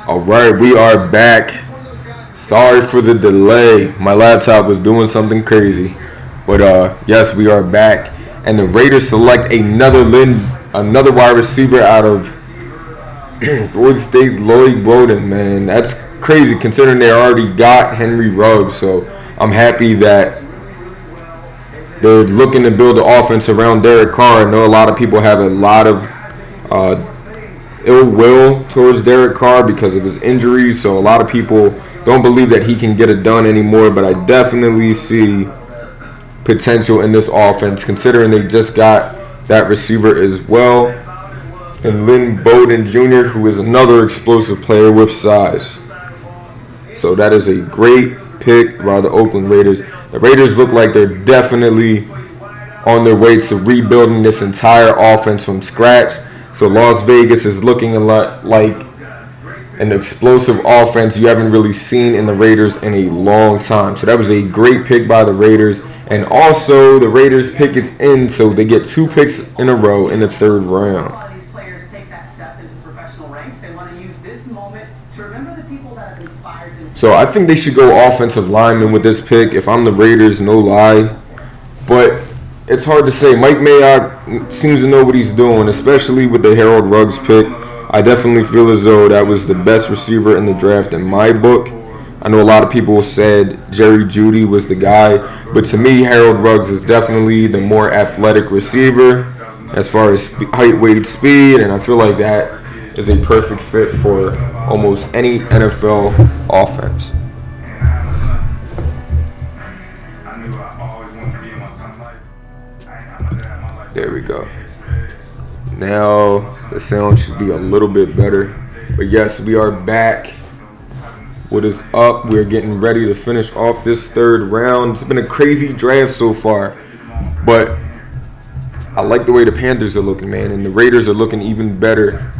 All right, we are back. Sorry for the delay. My laptop was doing something crazy. But yes, we are back. And the Raiders select another wide receiver out of Florida State, Lloyd Bowden, man. That's crazy considering they already got Henry Ruggs. So I'm happy that they're looking to build the offense around Derek Carr. I know a lot of people have a lot of ill will towards Derek Carr because of his injuries. So a lot of people don't believe that he can get it done anymore. But I definitely see potential in this offense considering they just got that receiver as well. And Lynn Bowden Jr., who is another explosive player with size. So that is a great pick by the Oakland Raiders. The Raiders look like they're definitely on their way to rebuilding this entire offense from scratch. So Las Vegas is looking a lot like an explosive offense you haven't really seen in the Raiders in a long time. So that was a great pick by the Raiders. And also the Raiders pick is in, so they get 2 picks in a row in the 3rd round. So I think they should go offensive lineman with this pick. If I'm the Raiders, no lie. But it's hard to say. Mike Mayock seems to know what he's doing, especially with the Harold Ruggs pick. I definitely feel as though that was the best receiver in the draft in my book. I know a lot of people said Jerry Jeudy was the guy, but to me, Harold Ruggs is definitely the more athletic receiver as far as height, weight, speed, and I feel like that is a perfect fit for almost any NFL offense. There we go. Now the sound should be a little bit better. But yes, we are back. What is up? We're getting ready to finish off this 3rd round. It's been a crazy draft so far. But I like the way the Panthers are looking, man. And the Raiders are looking even better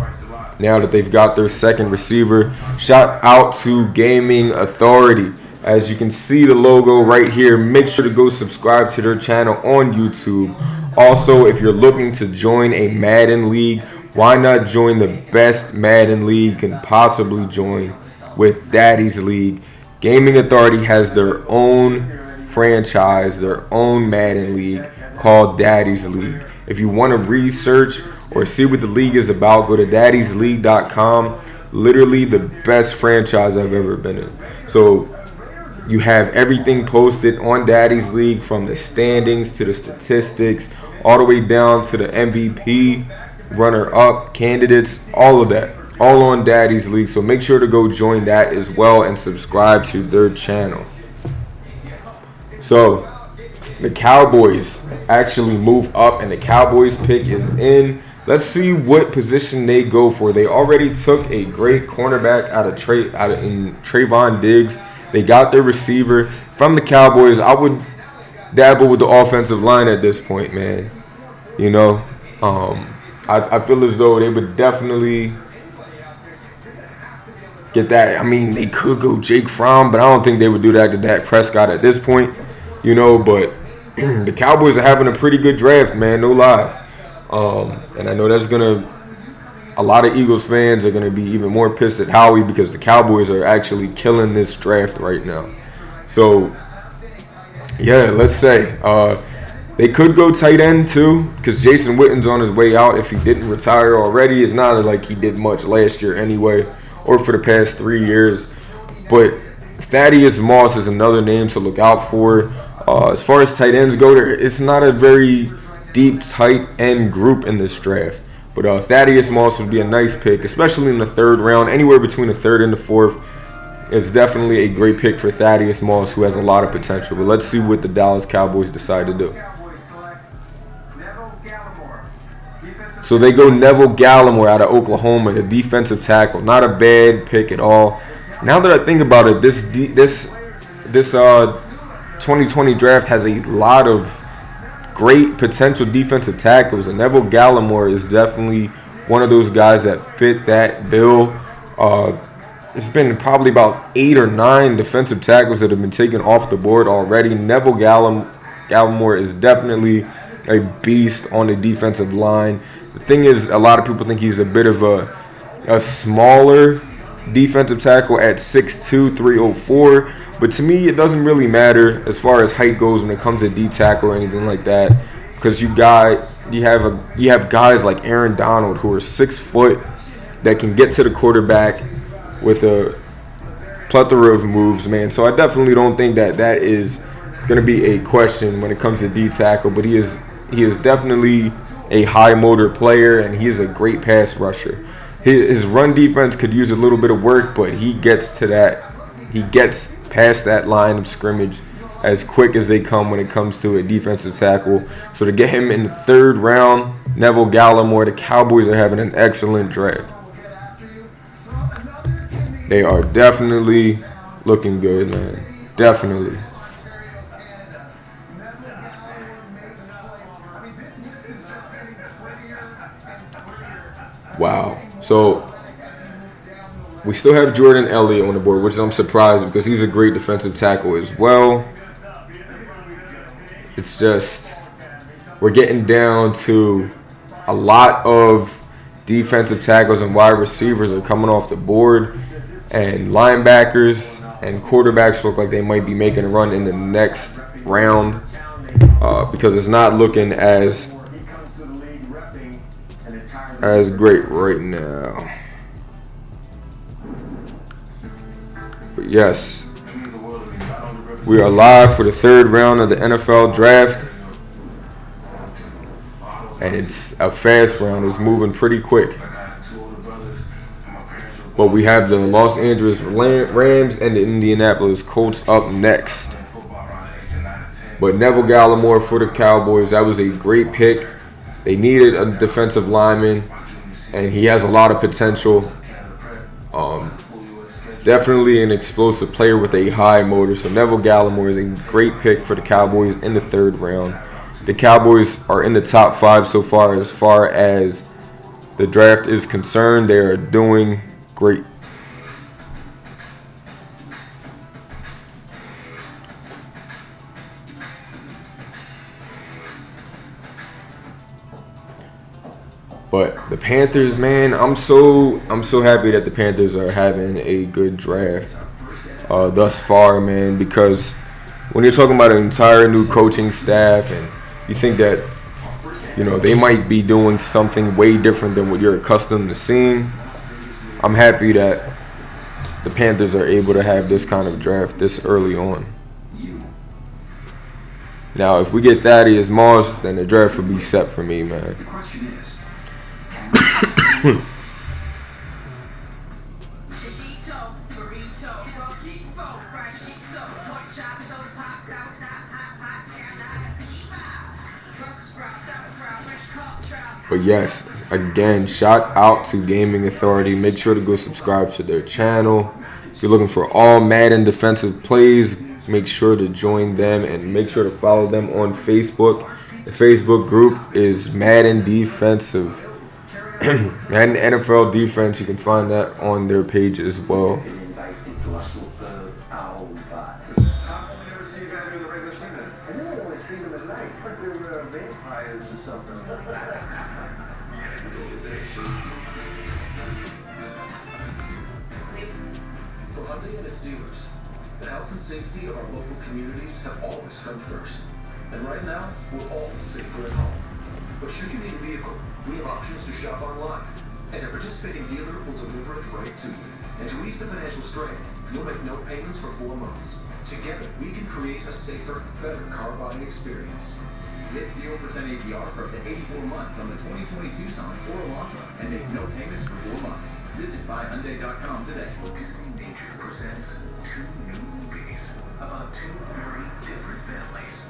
now that they've got their 2nd receiver. Shout out to Gaming Authority. As you can see the logo right here, make sure to go subscribe to their channel on YouTube. Also, if you're looking to join a Madden League, why not join the best Madden League you can possibly join with Daddy's League. Gaming Authority has their own franchise, their own Madden League called Daddy's League. If you want to research or see what the league is about, go to daddysleague.com. Literally the best franchise I've ever been in. So you have everything posted on Daddy's League, from the standings to the statistics, all the way down to the MVP, runner-up, candidates, all of that. All on Daddy's League. So make sure to go join that as well and subscribe to their channel. So the Cowboys actually move up and the Cowboys pick is in. Let's see what position they go for. They already took a great cornerback out of Trayvon Diggs. They got their receiver from the Cowboys. I would dabble with the offensive line at this point, man. You know, I feel as though they would definitely get that. I mean, they could go Jake Fromm, but I don't think they would do that to Dak Prescott at this point. You know, but the Cowboys are having a pretty good draft, man, no lie. And I know that's a lot of Eagles fans are going to be even more pissed at Howie because the Cowboys are actually killing this draft right now. So, yeah, let's say they could go tight end too, because Jason Witten's on his way out if he didn't retire already. It's not like he did much last year anyway, or for the past 3 years. But Thaddeus Moss is another name to look out for. As far as tight ends go, it's not a very deep tight end group in this draft. But Thaddeus Moss would be a nice pick, especially in the 3rd round, anywhere between the 3rd and the 4th. It's definitely a great pick for Thaddeus Moss, who has a lot of potential. But let's see what the Dallas Cowboys decide to do. So they go Neville Gallimore out of Oklahoma, the defensive tackle. Not a bad pick at all. Now that I think about it, this 2020 draft has a lot of great potential defensive tackles, and Neville Gallimore is definitely one of those guys that fit that bill. It's been probably about 8 or 9 defensive tackles that have been taken off the board already. Neville Gallimore is definitely a beast on the defensive line. The thing is, a lot of people think he's a bit of a smaller defensive tackle at 6'2", 304. But to me, it doesn't really matter as far as height goes when it comes to D tackle or anything like that, because you have guys like Aaron Donald who are 6 foot that can get to the quarterback with a plethora of moves, man. So I definitely don't think that is going to be a question when it comes to D tackle. But he is definitely a high motor player, and he is a great pass rusher. His run defense could use a little bit of work, but he gets past that line of scrimmage as quick as they come when it comes to a defensive tackle. So to get him in the 3rd round, Neville Gallimore, the Cowboys are having an excellent draft. They are definitely looking good, man. Definitely. Wow. So we still have Jordan Elliott on the board, which I'm surprised because he's a great defensive tackle as well. It's just we're getting down to a lot of defensive tackles and wide receivers are coming off the board, and linebackers and quarterbacks look like they might be making a run in the next round because it's not looking as great right now. But yes, we are live for the 3rd round of the NFL draft. And it's a fast round. It's moving pretty quick. But we have the Los Angeles Rams and the Indianapolis Colts up next. But Neville Gallimore for the Cowboys, that was a great pick. They needed a defensive lineman, and he has a lot of potential. Definitely an explosive player with a high motor. So Neville Gallimore is a great pick for the Cowboys in the 3rd round. The Cowboys are in the top 5 so far as the draft is concerned. They are doing great. But the Panthers, man, I'm so happy that the Panthers are having a good draft thus far, man, because when you're talking about an entire new coaching staff and you think that, they might be doing something way different than what you're accustomed to seeing, I'm happy that the Panthers are able to have this kind of draft this early on. Now, if we get Thaddeus Moss, then the draft would be set for me, man. But yes, again, shout out to Gaming Authority. Make sure to go subscribe to their channel. If you're looking for all Madden defensive plays, make sure to join them and make sure to follow them on Facebook. The Facebook group is Madden Defensive. Madden NFL Defense. You can find that on their page as well. For Hyundai and its dealers, the health and safety of our local communities have always come first. And right now, we're all safer at home. But should you need a vehicle, we have options to shop online. And a participating dealer will deliver it right to you. And to ease the financial strain, you'll make no payments for 4 months. Together, we can create a safer, better car buying experience. Get 0% APR for up to 84 months on the 2020 Tucson or Elantra and make no payments for 4 months. Visit buyhyundai.com today. Disney Nature presents 2 new movies about 2 very different families.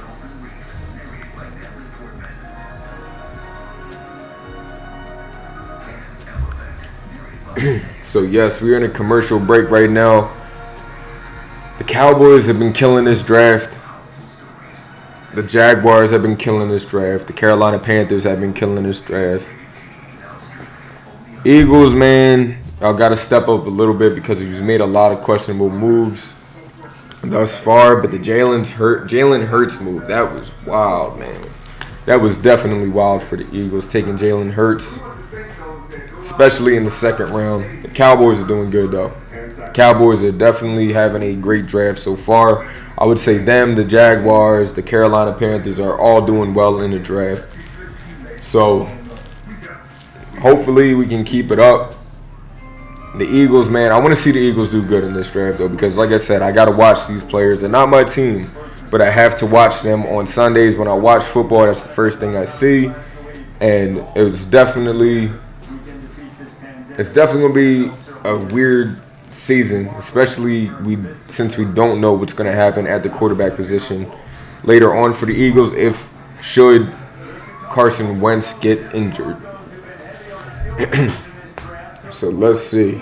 Dolphin Reef, narrated by Natalie Portman. And Elephant, narrated by So yes, we're in a commercial break right now. The Cowboys have been killing this draft. The Jaguars have been killing this draft. The Carolina Panthers have been killing this draft. Eagles, man, y'all got to step up a little bit because you've made a lot of questionable moves. thus far. But the Jalen Hurts move, that was wild, man. That was definitely wild for the Eagles, taking Jalen Hurts, especially in the second round. The Cowboys are doing good, though. Cowboys are definitely having a great draft so far. I would say them, the Jaguars, the Carolina Panthers are all doing well in the draft. So hopefully we can keep it up. The Eagles, man, I want to see the Eagles do good in this draft, though, because like I said, I got to watch these players. They're not my team, but I have to watch them on Sundays. When I watch football, that's the first thing I see. And it's definitely going to be a weird season, especially since we don't know what's going to happen at the quarterback position later on for the Eagles should Carson Wentz get injured. So let's see.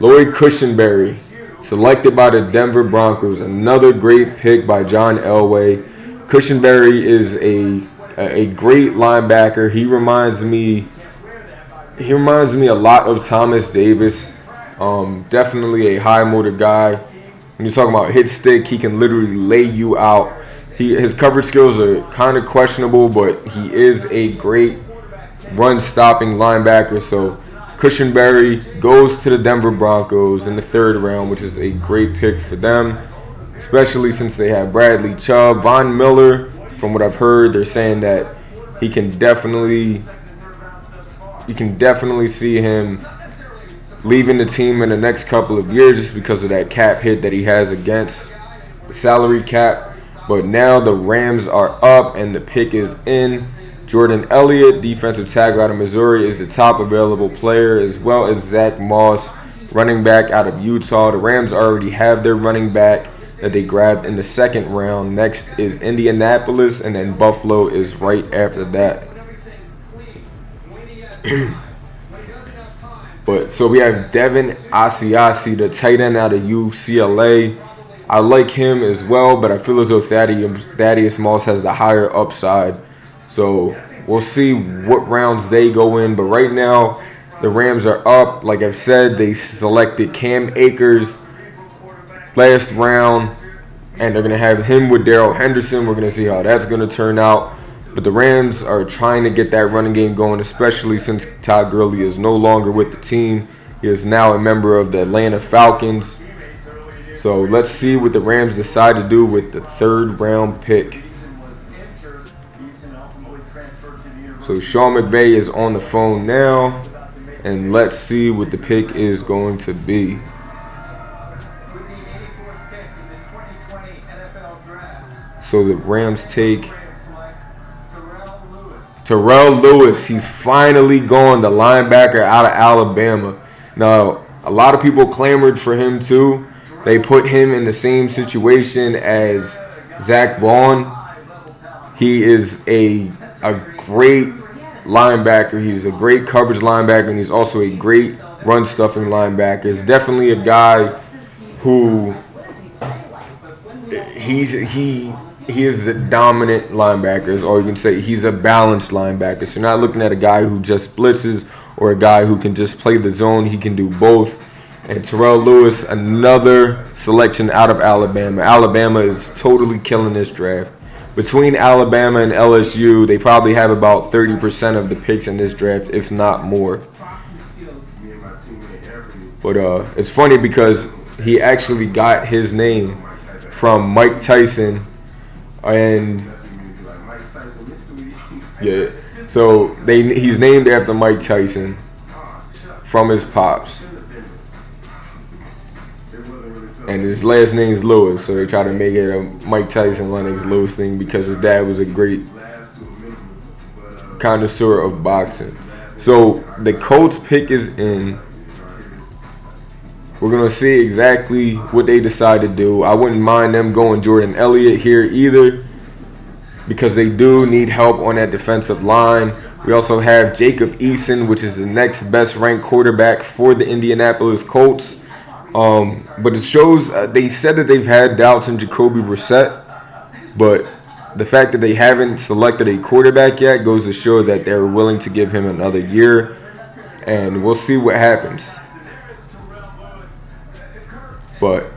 Lloyd Cushenberry, selected by the Denver Broncos, another great pick by John Elway. Cushenberry is a great linebacker. He reminds me a lot of Thomas Davis. Definitely a high motor guy. When you're talking about hit stick, he can literally lay you out. His coverage skills are kind of questionable, but he is a great run-stopping linebacker. So Cushenberry goes to the Denver Broncos in the third round, which is a great pick for them, especially since they have Bradley Chubb. Von Miller, from what I've heard, they're saying that you can definitely see him leaving the team in the next couple of years just because of that cap hit that he has against the salary cap. But now the Rams are up and the pick is in. Jordan Elliott, defensive tackle out of Missouri, is the top available player, as well as Zach Moss, running back out of Utah. The Rams already have their running back that they grabbed in the second round. Next is Indianapolis, and then Buffalo is right after that. But so we have Devin Asiasi, the tight end out of UCLA. I like him as well, but I feel as though Thaddeus Moss has the higher upside. So we'll see what rounds they go in. But right now, the Rams are up. Like I've said, they selected Cam Akers last round, and they're going to have him with Darrell Henderson. We're going to see how that's going to turn out. But the Rams are trying to get that running game going, especially since Todd Gurley is no longer with the team. He is now a member of the Atlanta Falcons. So let's see what the Rams decide to do with the third round pick. So Sean McVay is on the phone now, and let's see what the pick is going to be. So the Rams take Terrell Lewis. He's finally gone, the linebacker out of Alabama. Now, a lot of people clamored for him too. They put him in the same situation as Zach Bond. He is a great linebacker. He's a great coverage linebacker, and he's also a great run-stuffing linebacker. He's definitely a guy who he is the dominant linebacker, is all you can say. He's a balanced linebacker. So you're not looking at a guy who just blitzes or a guy who can just play the zone. He can do both. And Terrell Lewis, another selection out of Alabama. Alabama is totally killing this draft. Between Alabama and LSU, they probably have about 30% of the picks in this draft, if not more. But it's funny because he actually got his name from Mike Tyson. And yeah, so he's named after Mike Tyson from his pops. And his last name is Lewis, so they try to make it a Mike Tyson, Lennox Lewis thing because his dad was a great connoisseur of boxing. So the Colts pick is in. We're going to see exactly what they decide to do. I wouldn't mind them going Jordan Elliott here either because they do need help on that defensive line. We also have Jacob Eason, which is the next best ranked quarterback for the Indianapolis Colts. But it shows they said that they've had doubts in Jacoby Brissett, but the fact that they haven't selected a quarterback yet goes to show that they're willing to give him another year, and we'll see what happens. But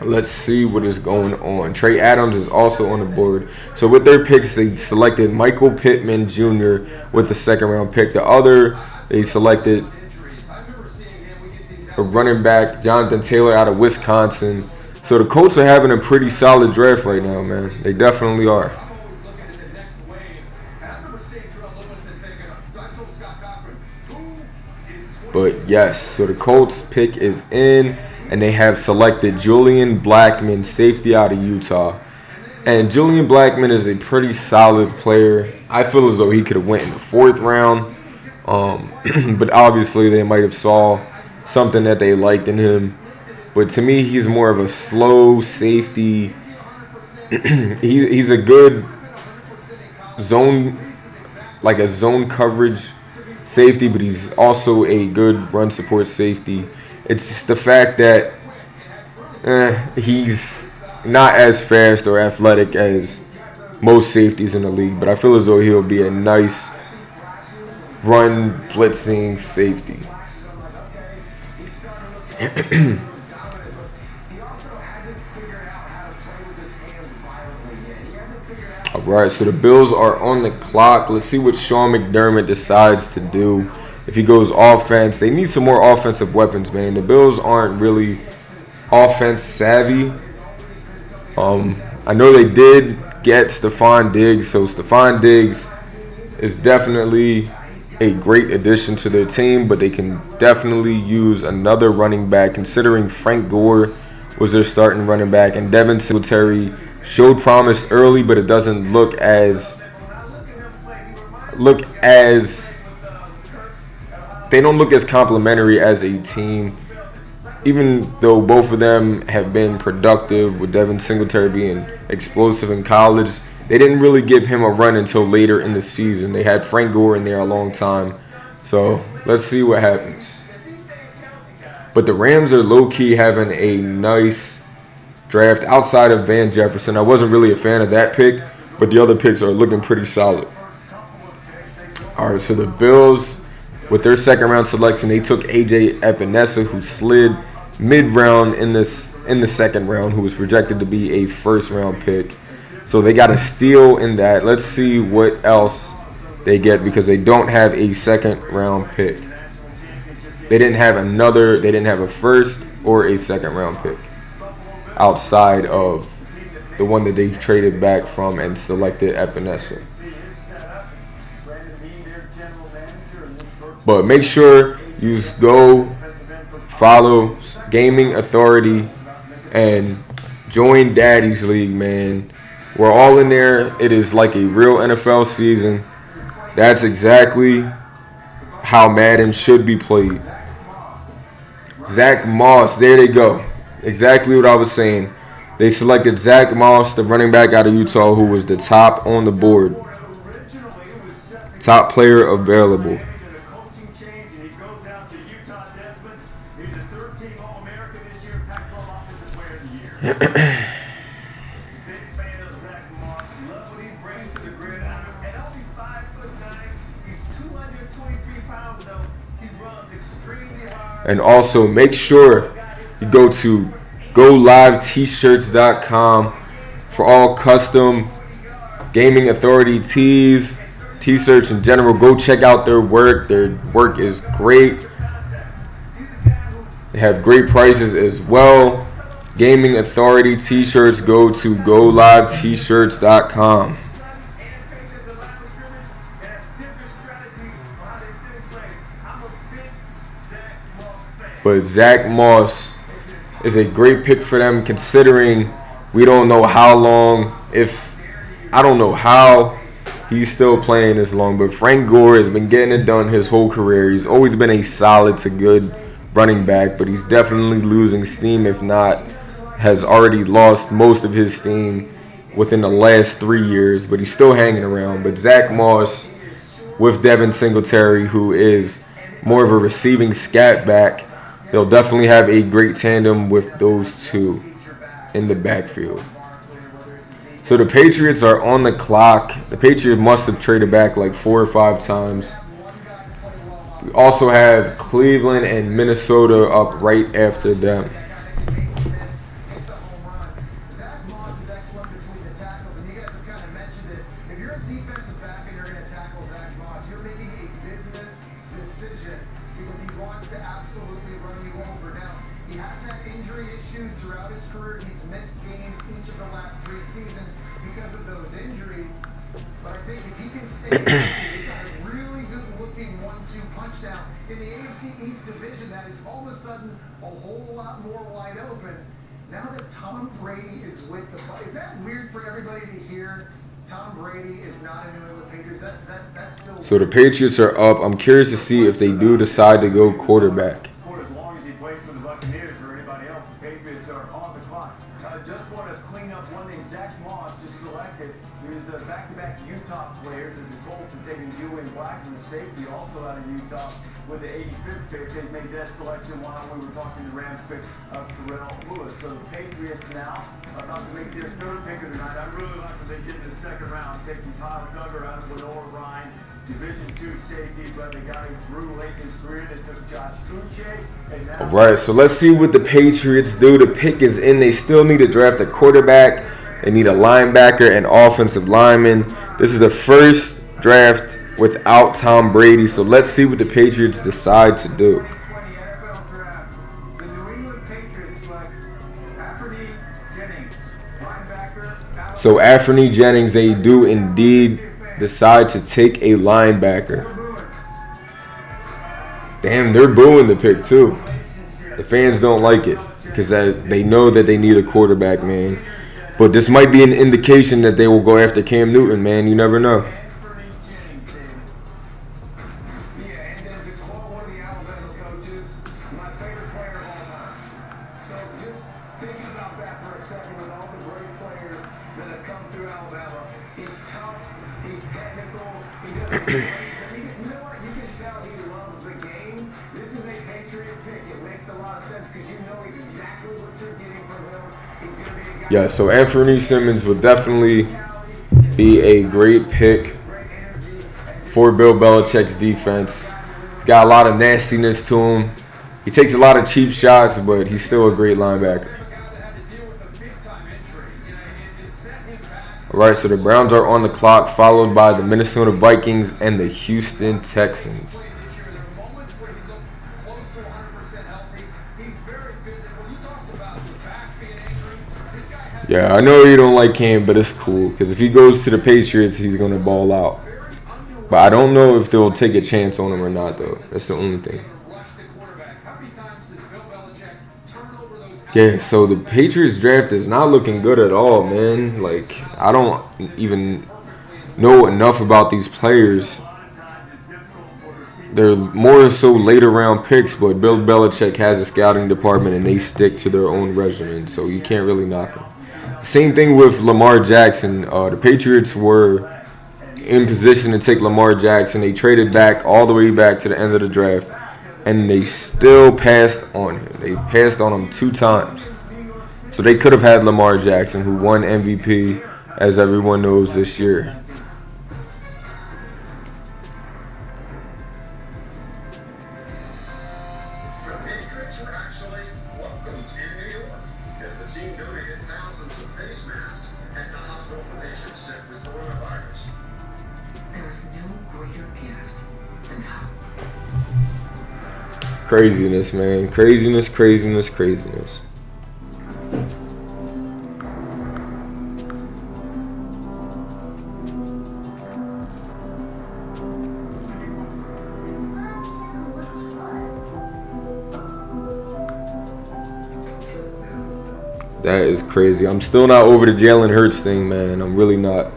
Let's see what is going on. Trey Adams is also on the board. So with their picks, they selected Michael Pittman Jr. with the second-round pick. They selected a running back, Jonathan Taylor, out of Wisconsin. So the Colts are having a pretty solid draft right now, man. They definitely are. But yes, so the Colts pick is in, and they have selected Julian Blackmon, safety out of Utah. And Julian Blackmon is a pretty solid player. I feel as though he could have went in the 4th round. But obviously they might have saw something that they liked in him. But to me, he's more of a slow safety. He's a good zone coverage safety, but he's also a good run support safety. It's just the fact that he's not as fast or athletic as most safeties in the league, but I feel as though he'll be a nice run blitzing safety. All right, so the Bills are on the clock. Let's see what Sean McDermott decides to do. If he goes offense, they need some more offensive weapons, man. The Bills aren't really offense savvy. I know they did get Stephon Diggs, so Stephon Diggs is definitely a great addition to their team, but they can definitely use another running back, considering Frank Gore was their starting running back, and Devin Singletary showed promise early, but it doesn't look as they don't look as complimentary as a team, even though both of them have been productive, with Devin Singletary being explosive in college. They didn't really give him a run until later in the season. They had Frank Gore in there a long time. So let's see what happens. But the Rams are low-key having a nice draft outside of Van Jefferson. I wasn't really a fan of that pick, but the other picks are looking pretty solid. All right, so the Bills, with their second-round selection, they took A.J. Epinesa, who slid mid-round in the second round, who was projected to be a first-round pick. So they got a steal in that. Let's see what else they get, because they don't have a second-round pick. They didn't have a first or a second-round pick outside of the one that they've traded back from and selected Epinesa. But make sure you go follow Gaming Authority and join Daddy's League, man. We're all in there. It is like a real NFL season. That's exactly how Madden should be played. Zach Moss, there they go. Exactly what I was saying. They selected Zach Moss, the running back out of Utah, who was the top on the board. Top player available. And also make sure you go to GoLiveTshirts.com for all custom Gaming Authority tees, t-shirts in general. Go check out their work. Their work is great. They have great prices as well. Gaming Authority t-shirts, go to GoLiveTshirts.com. But Zach Moss is a great pick for them, considering we don't know how long, I don't know how he's still playing this long, but Frank Gore has been getting it done his whole career. He's always been a solid to good running back, but he's definitely losing steam, if not has already lost most of his steam within the last 3 years, but he's still hanging around. But Zach Moss with Devin Singletary, who is more of a receiving scat back, they'll definitely have a great tandem with those two in the backfield. So the Patriots are on the clock. The Patriots must have traded back like 4 or 5 times. We also have Cleveland and Minnesota up right after them. you're making a business decision because he wants to absolutely run you over. Now, he has had injury issues throughout his career. He's missed games each of the last 3 seasons because of those injuries. But I think if he can stay healthy, they've got a really good-looking 1-2 punch now. In the AFC East division, that is all of a sudden a whole lot more wide open. Now that Tom Brady is with the Bucs, is that weird for everybody to hear? Tom Brady is not a New England Patriots. That's still. So the Patriots are up. I'm curious to see if they do decide to go quarterback. For as long as he plays for the Buccaneers or anybody else, the Patriots are on the clock. Just want to clean up one thing. Zach Moss just selected. There's back-to-back Utah players as the Colts have taken Julian Blackman, the safety, also out of Utah with the 85th pick. They made that selection while we were talking to Rams pick of Terrell Lewis. So the Patriots now are about to make their 3rd pick of the night. I really like that they get in the 2nd round, taking Tyler Duggar out of Lenore Ryan. Division II safety, but the guy who grew late in his career, they took Josh Uche. All right, so let's see what the Patriots do. The pick is in. They still need to draft a quarterback. They need a linebacker and offensive lineman. This is the first draft without Tom Brady, so let's see what the Patriots decide to do. NFL draft. The New England Patriots select Anthony Jennings, linebacker. So Anthony Jennings, they do indeed decide to take a linebacker. Damn, they're booing the pick too. The fans don't like it because they know that they need a quarterback, man. But this might be an indication that they will go after Cam Newton, man. You never know. Yeah, so Anthony Simmons would definitely be a great pick for Bill Belichick's defense. He's got a lot of nastiness to him. He takes a lot of cheap shots, but he's still a great linebacker. All right, so the Browns are on the clock, followed by the Minnesota Vikings and the Houston Texans. Yeah, I know you don't like Cam, but it's cool because if he goes to the Patriots, he's going to ball out. But I don't know if they'll take a chance on him or not, though. That's the only thing. Yeah, so the Patriots draft is not looking good at all, man. Like, I don't even know enough about these players. They're more so later round picks, but Bill Belichick has a scouting department and they stick to their own regimen, so you can't really knock them. Same thing with Lamar Jackson. The Patriots were in position to take Lamar Jackson. They traded back all the way back to the end of the draft, and they still passed on him. They passed on him 2 times. So they could have had Lamar Jackson, who won MVP, as everyone knows, this year. Craziness, man. Craziness, craziness, craziness. That is crazy. I'm still not over the Jalen Hurts thing, man. I'm really not.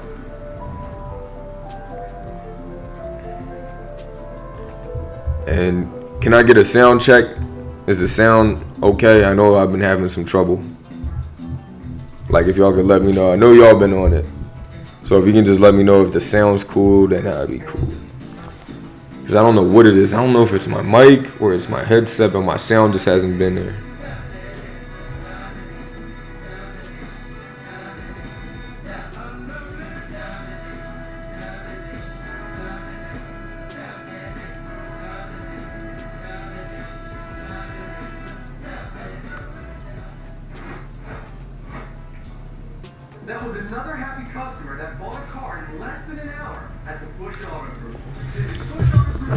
And can I get a sound check? Is the sound okay? I know I've been having some trouble. Like, if y'all could let me know. I know y'all been on it. So if you can just let me know if the sound's cool, then that'd be cool. Because I don't know what it is. I don't know if it's my mic or it's my headset, but my sound just hasn't been there. That was another happy customer that bought a car in less than an hour at the Bush Auto Group.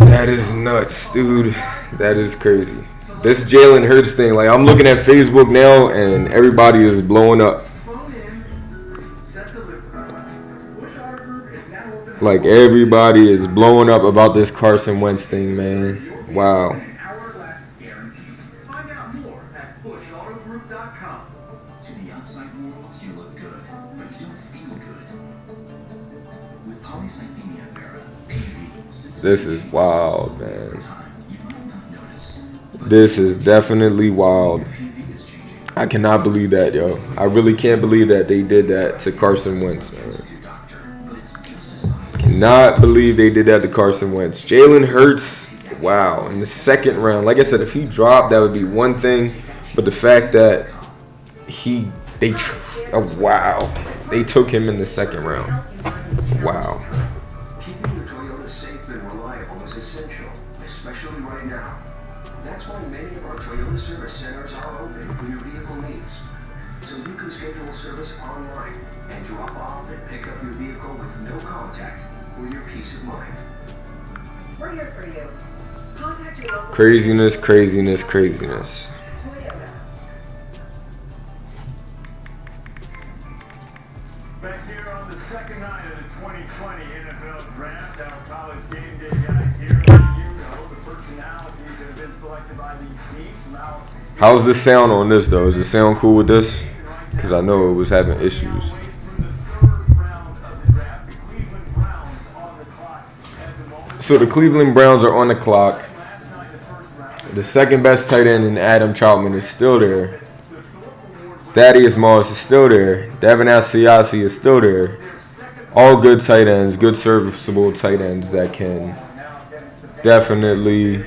That is nuts, dude. That is crazy. This Jalen Hurts thing, like I'm looking at Facebook now and everybody is blowing up. Like everybody is blowing up about this Carson Wentz thing, man. Wow. Find out more at pushautogroup.com. To the outside world, you look good, but you don't feel good. With polycythemia vera, This is wild, man. you might not notice. This is definitely wild. PV is changing. I cannot believe that, yo. I really can't believe that they did that to Carson Wentz, man. Your doctor, but it's just as valuable. Cannot believe they did that to Carson Wentz. Jalen Hurts, wow, in the second round. Like I said, if he dropped, that would be one thing. But the fact that they took him in the second round. Wow. Keeping your Toyota safe and reliable is essential, especially right now. That's why many of our Toyota service centers are open for your vehicle needs. So you can schedule service online and drop off and pick up your vehicle with no contact for your peace of mind. We're here for you. Contact your local Craziness, craziness, craziness. Toyota. Back here on the second night of the 2020 NFL Draft, our college game day guys here. You know the personalities that have been selected by these teams. Now, How's the sound on this, though? Is the sound cool with this? Because I know it was having issues. from the third round of the draft, the Cleveland Browns on the clock at the moment. So the Cleveland Browns are on the clock. Last night, the first round, The second best tight end in Adam Troutman is still there. Thaddeus Moss is still there. Devin Asiasi is still there. All good tight ends, good serviceable tight ends that can definitely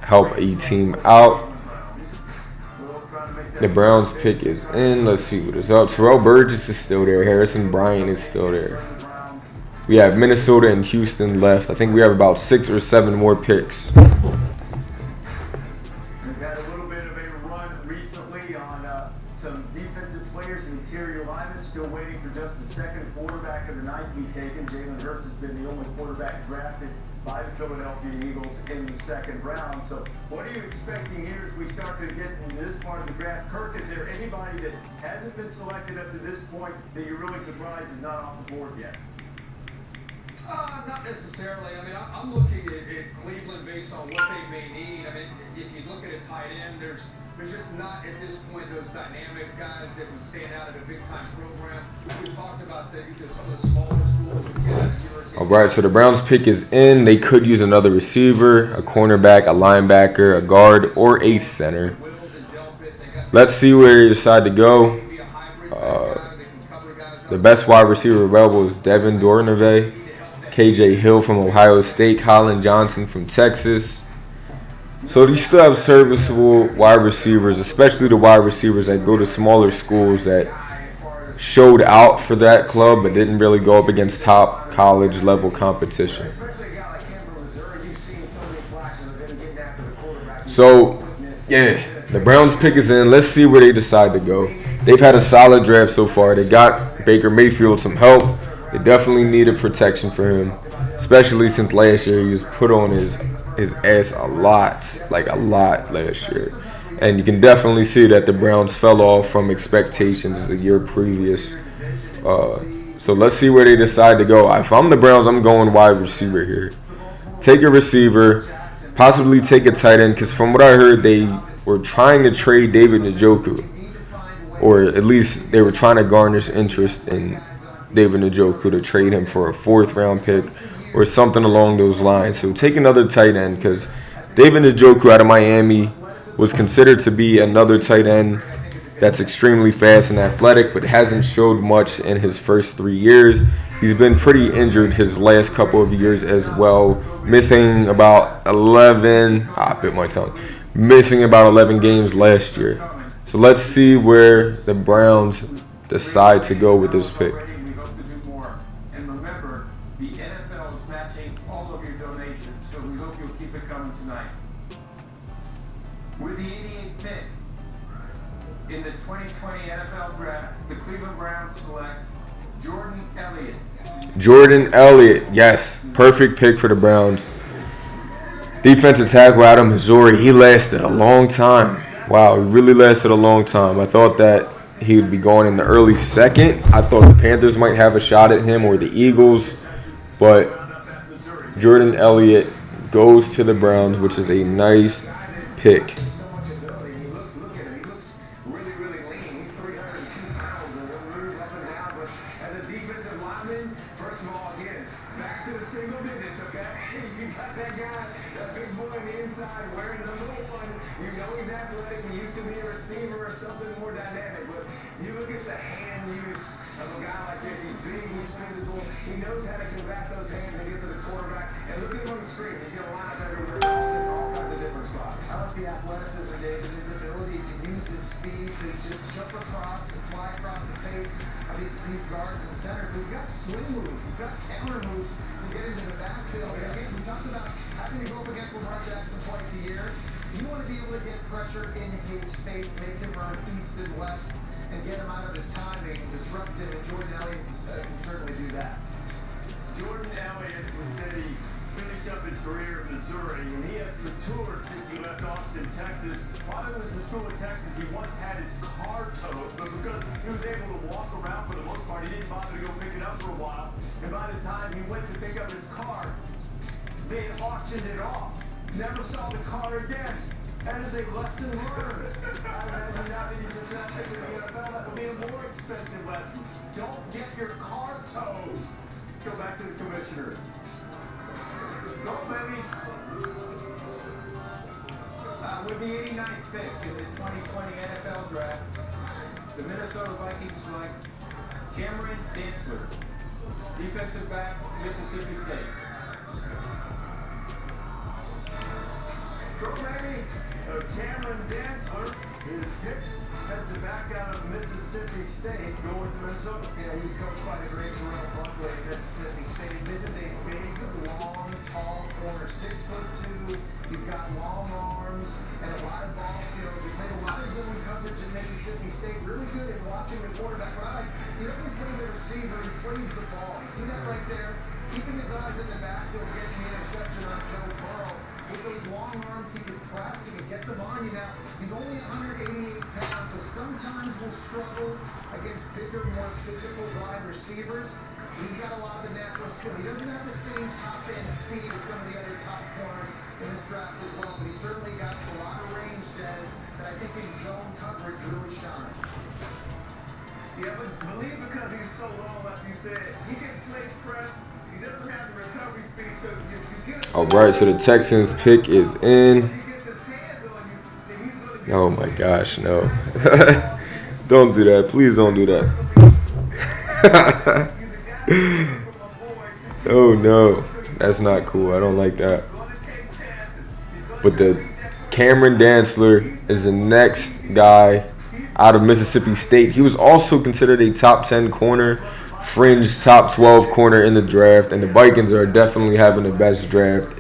help a team out. The Browns pick is in. Let's see what is up. Terrell Burgess is still there. Harrison Bryant is still there. We have Minnesota and Houston left. I think we have about 6 or 7 more picks. we've had a little bit of a run recently on some defensive players and interior linemen. Still waiting for just the second quarterback of the night to be taken. Jalen Hurts has been the only quarterback drafted by the Philadelphia Eagles in the second round. So what are you expecting here as we start to get into this part of the draft? Kirk, is there anybody that hasn't been selected up to this point that you're really surprised is not off the board yet? Not necessarily. I mean, I'm looking at Cleveland based on what they may need. I mean, if you look at a tight end, there's just not at this point those dynamic guys that would stand out at a big time program. We've talked about some of the smaller schools. All right, so the Browns pick is in. They could use another receiver, a cornerback, a linebacker, a guard, or a center. Let's see where they decide to go. The best wide receiver available is Devin Dorneve, KJ Hill from Ohio State, Colin Johnson from Texas. So you still have serviceable wide receivers, especially the wide receivers that go to smaller schools that showed out for that club but didn't really go up against top college level competition. So, yeah, the Browns pick is in. Let's see where they decide to go. They've had a solid draft so far. They got Baker Mayfield some help. They definitely needed protection for him, especially since last year he was put on his ass a lot last year. And you can definitely see that the Browns fell off from expectations the year previous. So let's see where they decide to go. If I'm the Browns, I'm going wide receiver here. Take a receiver, possibly take a tight end, because from what I heard, they were trying to trade David Njoku. Or at least they were trying to garnish interest in David Njoku to trade him for a 4th round pick or something along those lines. So take another tight end, because David Njoku out of Miami was considered to be another tight end that's extremely fast and athletic, but hasn't showed much in his first 3 years. He's been pretty injured his last couple of years as well, missing about 11 games last year. So let's see where the Browns decide to go with this pick. We hope to do more. And remember, the NFL is matching all of your donations, so we hope you'll keep it coming tonight. With the 88th pick in the 2020 NFL Draft, the Cleveland Browns select Jordan Elliott. Jordan Elliott, yes. Perfect pick for the Browns. Defensive tackle out of Missouri. He lasted a long time. Wow, he really lasted a long time. I thought that he would be going in the early second. I thought the Panthers might have a shot at him or the Eagles. But Jordan Elliott goes to the Browns, which is a nice pick. So much ability. He looks, look at him. He looks really, really lean. He's 302 pounds and will move up and down. But as a defensive lineman, first of all, again, back to the single digits, okay? You got that guy, that big boy on the inside wearing the little one. You know he's athletic. He used to be a receiver or something more dynamic. But you look at the hand use of a guy like this. He's big, he's physical. He knows how to combat those hands and get to the quarterback. And look at him on the screen. He's going to line up everywhere else in all kinds of different spots. I like the athleticism, Dave, and his ability to use his speed to just jump across and fly across the face of these guards and centers. But he's got swing moves. He's got counter moves to get into the backfield. And again, we talked about having to go up against Lamar Jackson twice a year. You want to be able to get pressure in his face, make him run east and west, and get him out of his timing, disrupt him, and Jordan Elliott can certainly do that. Jordan Elliott said he finished up his career in Missouri, and he has matured since he left Austin, Texas. While he was in school in Texas, he once had his car towed, but because he was able to walk around for the most part, he didn't bother to go pick it up for a while. And by the time he went to pick up his car, they had auctioned it off. Never saw the car again. That is a lesson learned. I imagine now that he's a draft pick in the NFL, that will be a more expensive lesson. Don't get your car towed. Let's go back to the commissioner. Go, baby. With the 89th pick in the 2020 NFL Draft, the Minnesota Vikings select Cameron Dantzler, defensive back, Mississippi State. Go, baby. Cameron Dantzler is picked defensive back out of Mississippi State, going to Minnesota. Yeah, he was coached by the great Terrell Buckley at Mississippi State. This is a big, long, tall corner, 6'2". He's got long arms and a lot of ball skills. He played a lot of zone coverage at Mississippi State. Really good at watching the quarterback. But I like, he doesn't play the receiver, he plays the ball. You see that right there? Keeping his eyes in the backfield, getting the interception on Joe Burrow. With those long arms, he can press, he can get them on you. Now, he's only 188 pounds, so sometimes we'll struggle against bigger, more physical wide receivers. He's got a lot of the natural skill. He doesn't have the same top-end speed as some of the other top corners in this draft as well, but he certainly got a lot of range, Des, that I think in zone coverage really shines. Yeah, but believe because he's so long, like you said, he can play press. He doesn't have the recovery speed, so if you get All right, so the Texans pick is in. Oh my gosh, no. Don't do that. Please don't do that. Oh no. That's not cool. I don't like that. But the Cameron Dantzler is the next guy out of Mississippi State. He was also considered a top 10 corner, fringe top 12 corner in the draft, and the Vikings are definitely having the best draft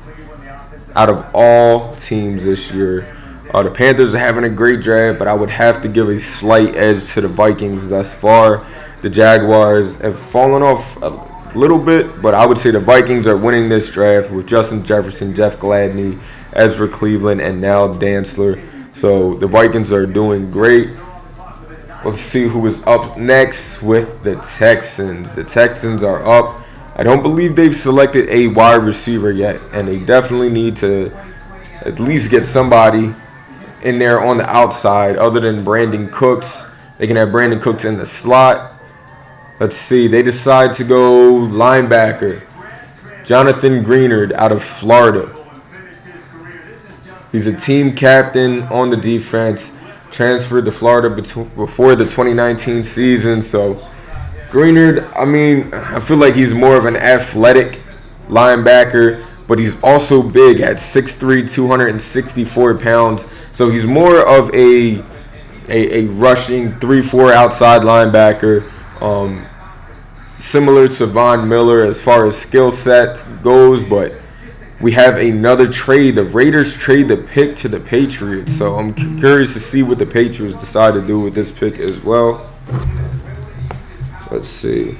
out of all teams this year. The Panthers are having a great draft, but I would have to give a slight edge to the Vikings thus far. The Jaguars have fallen off a little bit, but I would say the Vikings are winning this draft with Justin Jefferson, Jeff Gladney, Ezra Cleveland, and now Dantzler. So the Vikings are doing great. Let's see who is up next with the Texans. The Texans are up. I don't believe they've selected a wide receiver yet, and they definitely need to at least get somebody in there on the outside other than Brandon Cooks. They can have Brandon Cooks in the slot. Let's see. They decide to go linebacker. Jonathan Greenard out of Florida. He's a team captain on the defense. Transferred to Florida before the 2019 season. So Greenard, I feel like he's more of an athletic linebacker, but he's also big at 6'3", 264 pounds. So he's more of a rushing 3-4 outside linebacker, similar to Von Miller as far as skill set goes. But we have another trade. The Raiders trade the pick to the Patriots. So I'm curious to see what the Patriots decide to do with this pick as well. Let's see.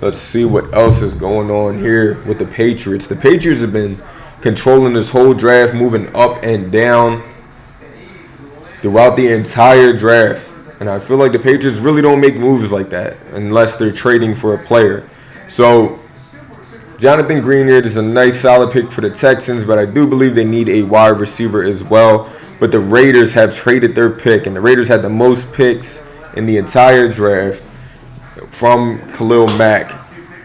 Let's see what else is going on here with the Patriots. The Patriots have been controlling this whole draft, moving up and down throughout the entire draft. And I feel like the Patriots really don't make moves like that unless they're trading for a player. So Jonathan Green here is a nice solid pick for the Texans, but I do believe they need a wide receiver as well. But the Raiders have traded their pick, and the Raiders had the most picks in the entire draft from Khalil Mack.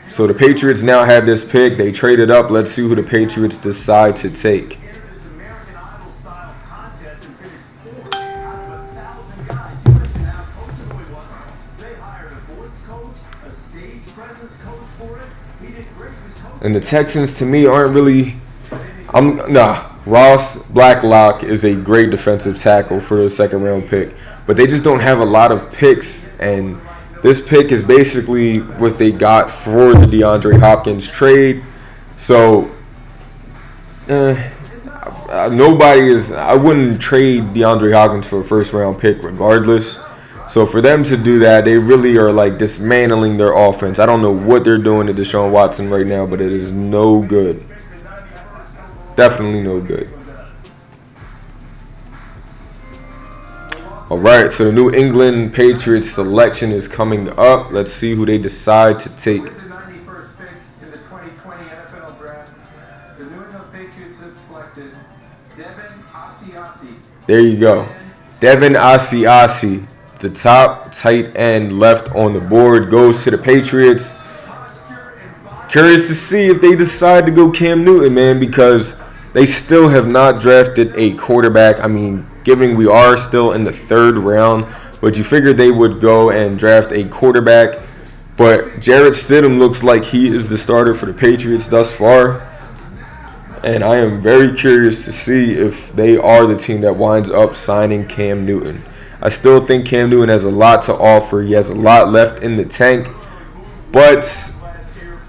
So the Patriots now have this pick. They traded up. Let's see who the Patriots decide to take. And the Texans, to me, aren't really. Ross Blacklock is a great defensive tackle for the second-round pick, but they just don't have a lot of picks. And this pick is basically what they got for the DeAndre Hopkins trade. So nobody is. I wouldn't trade DeAndre Hopkins for a first-round pick, regardless. So for them to do that, they really are like dismantling their offense. I don't know what they're doing to Deshaun Watson right now, but it is no good. Definitely no good. All right, so the New England Patriots selection is coming up. Let's see who they decide to take. With the 91st pick in the 2020 NFL Draft, the New England Patriots have selected Devin Asiasi. There you go. Devin Asiasi. The top tight end left on the board goes to the Patriots. Curious to see if they decide to go Cam Newton, man, because they still have not drafted a quarterback. I mean, given we are still in the third round, but you figured they would go and draft a quarterback. But Jarrett Stidham looks like he is the starter for the Patriots thus far. And I am very curious to see if they are the team that winds up signing Cam Newton. I still think Cam Newton has a lot to offer. He has a lot left in the tank. But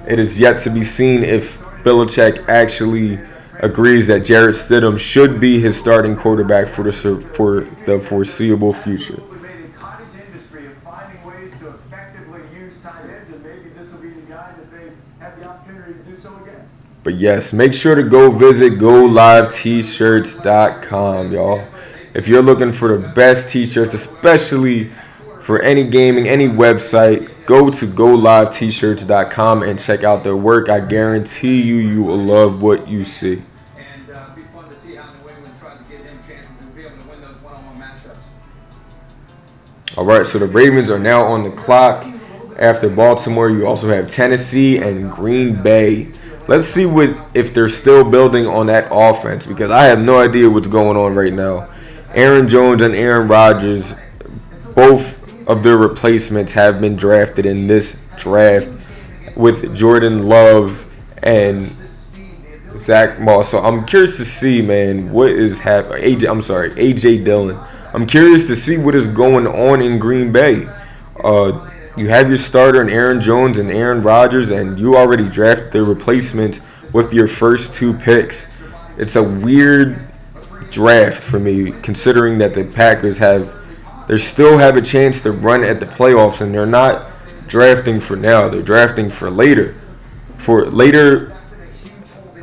it is yet to be seen if Belichick actually agrees that Jarrett Stidham should be his starting quarterback for the foreseeable future. But yes, make sure to go visit GoLiveT-shirts.com, y'all. If you're looking for the best t-shirts, especially for any gaming, any website, go to GoLiveT-shirts.com and check out their work. I guarantee you will love what you see. And it'd be fun to see how New England tries to give him chances to be able to win those one-on-one matchups. All right, so the Ravens are now on the clock. After Baltimore, you also have Tennessee and Green Bay. Let's see if they're still building on that offense, because I have no idea what's going on right now. Aaron Jones and Aaron Rodgers, both of their replacements have been drafted in this draft with Jordan Love and Zach Moss. So I'm curious to see, man, what is happening. AJ Dillon. I'm curious to see what is going on in Green Bay. You have your starter in Aaron Jones and Aaron Rodgers, and you already drafted their replacement with your first two picks. It's a weird draft for me, considering that the Packers still have a chance to run at the playoffs, and they're not drafting for now. They're drafting for later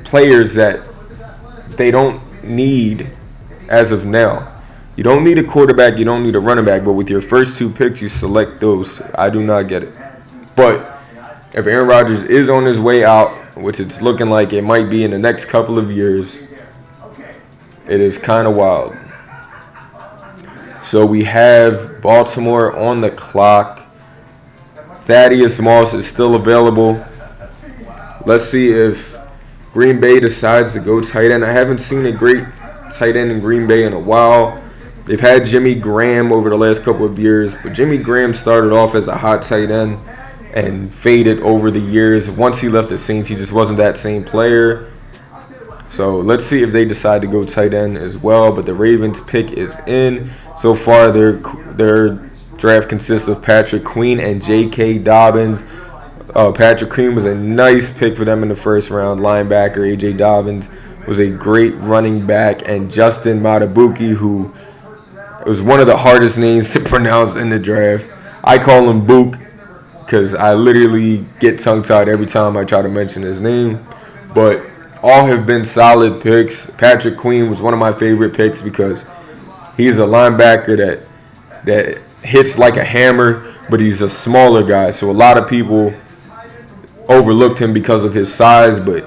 players that they don't need as of now. You don't need a quarterback, you don't need a running back, but with your first two picks, you select those. I do not get it. But if Aaron Rodgers is on his way out, which it's looking like it might be in the next couple of years, it is kind of wild. So we have Baltimore on the clock. Thaddeus Moss is still available. Let's see if Green Bay decides to go tight end. I haven't seen a great tight end in Green Bay in a while. They've had Jimmy Graham over the last couple of years, but Jimmy Graham started off as a hot tight end and faded over the years. Once he left the Saints, he just wasn't that same player. So let's see if they decide to go tight end as well. But the Ravens pick is in. So far, their draft consists of Patrick Queen and J.K. Dobbins. Patrick Queen was a nice pick for them in the first round. Linebacker A.J. Dobbins was a great running back. And Justin Matabuki, who was one of the hardest names to pronounce in the draft. I call him Book. because I literally get tongue-tied every time I try to mention his name. But all have been solid picks. Patrick Queen was one of my favorite picks because he's a linebacker that hits like a hammer, but he's a smaller guy. So a lot of people overlooked him because of his size, but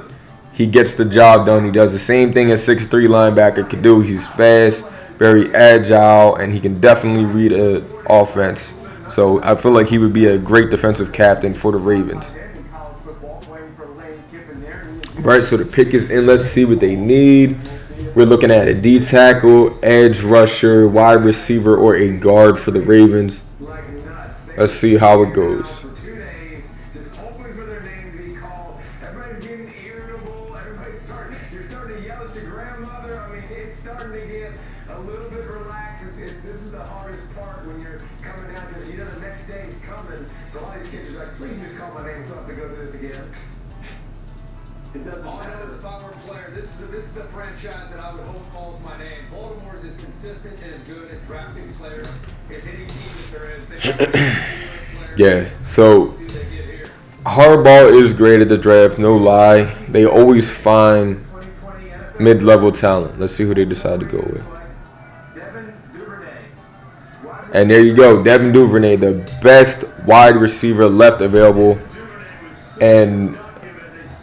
he gets the job done. He does the same thing a 6'3 linebacker can do. He's fast, very agile, and he can definitely read an offense. So I feel like he would be a great defensive captain for the Ravens. Right, so the pick is in. Let's see what they need. We're looking at a D tackle, edge rusher, wide receiver, or a guard for the Ravens. Let's see how it goes. For 2 days, just hoping for their name to be called. Everybody's getting irritable. You're starting to yell at your grandmother. I mean, it's starting to get a little bit relaxed. This is the hardest part when you're coming out because you know the next day is coming. So a lot of these kids are like, please just call my name so I don't have to go through this again. It doesn't All I know matter. is if I were a player, this is the franchise that I would hope calls my name. Baltimore is as consistent and as good at drafting players as any team that there is. Yeah, so Harbaugh is great at the draft, no lie. They always find mid-level talent. Let's see who they decide to go with. And there you go, Devin Duvernay, the best wide receiver left available. And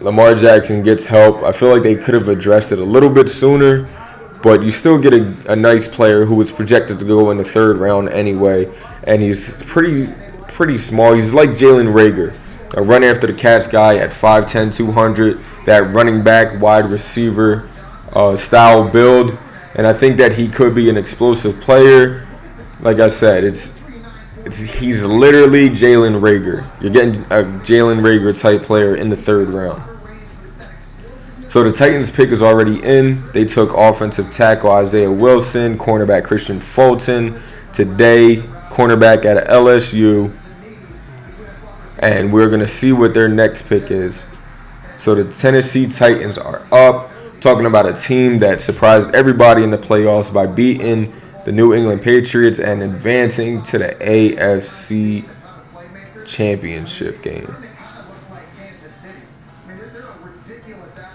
Lamar Jackson gets help. I feel like they could have addressed it a little bit sooner, but you still get a nice player who was projected to go in the 3rd round anyway, and he's pretty small. He's like Jalen Reagor, a run after the catch guy at 5'10", 200, that running back, wide receiver style build, and I think that he could be an explosive player. Like I said, he's literally Jalen Reagor. You're getting a Jalen Reagor type player in the 3rd round. So the Titans pick is already in. They took offensive tackle Isaiah Wilson, cornerback Christian Fulton, today cornerback at LSU. And we're going to see what their next pick is. So the Tennessee Titans are up. Talking about a team that surprised everybody in the playoffs by beating the New England Patriots and advancing to the AFC Championship game.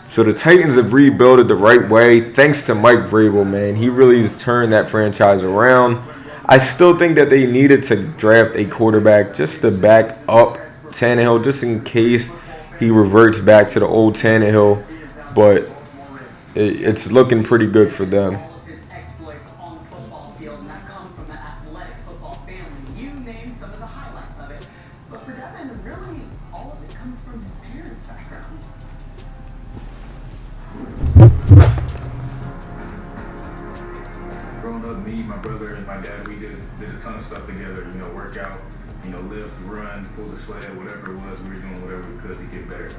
So the Titans have rebuilt it the right way thanks to Mike Vrabel, man. He really has turned that franchise around. I still think that they needed to draft a quarterback just to back up Tannehill, just in case he reverts back to the old Tannehill. But it's looking pretty good for them. Growing up, me, my brother, and my dad, we did a ton of stuff together. You know, work out, lift, run, pull the sled, whatever it was. We were doing whatever we could to get better.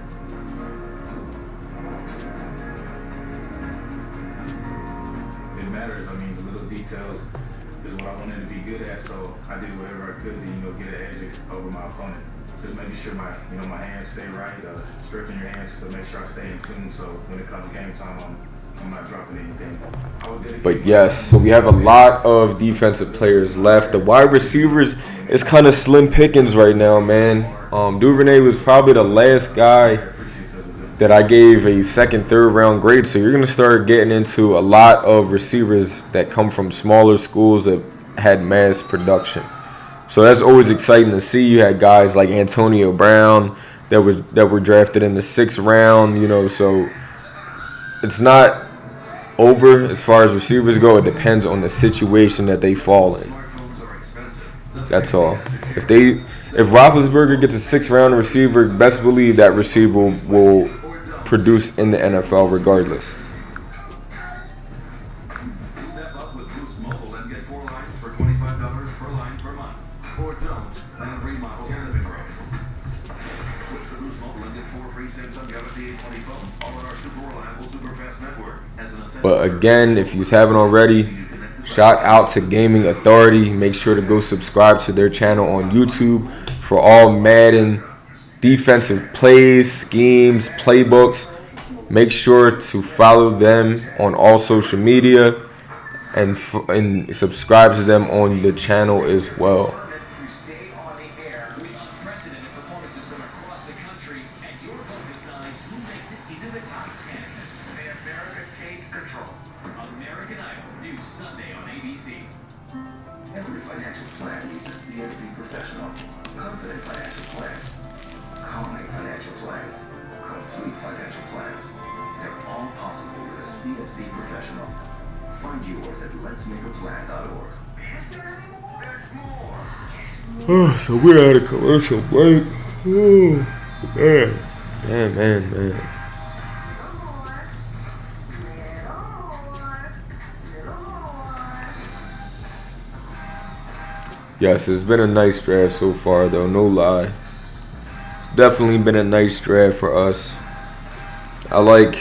It matters. I mean, the little details is what I wanted to be good at. So I did whatever I could to, get an edge over my opponent. Just making sure my hands stay right, stretching your hands to make sure I stay in tune. So when it comes game time, I'm not dropping anything. But yes, so we have a lot of defensive players left. The wide receivers is kind of slim pickings right now, man. Duvernay was probably the last guy that I gave a 2nd, 3rd round grade. So you're going to start getting into a lot of receivers that come from smaller schools that had mass production. So that's always exciting to see. You had guys like Antonio Brown that were drafted in the 6th round, so it's not over as far as receivers go. It depends on the situation that they fall in. That's all. If Roethlisberger gets a 6th round receiver, best believe that receiver will produce in the NFL regardless. Step up with Boost Mobile and get 4 lines for $25 per line per month. Or don't. Plan remodel and living room. Switch to Boost Mobile and get 4 free Samsung Galaxy A20 phones. All on our super reliable, super fast network. But again, if you haven't already, shout out to Gaming Authority. Make sure to go subscribe to their channel on YouTube for all Madden defensive plays, schemes, playbooks. Make sure to follow them on all social media and subscribe to them on the channel as well. Find yours at letsmakeaplan.org. Is there any more? There's more. So we're at a commercial break. Oh, man. Yes, it's been a nice draft so far, though, no lie. It's definitely been a nice draft for us. I like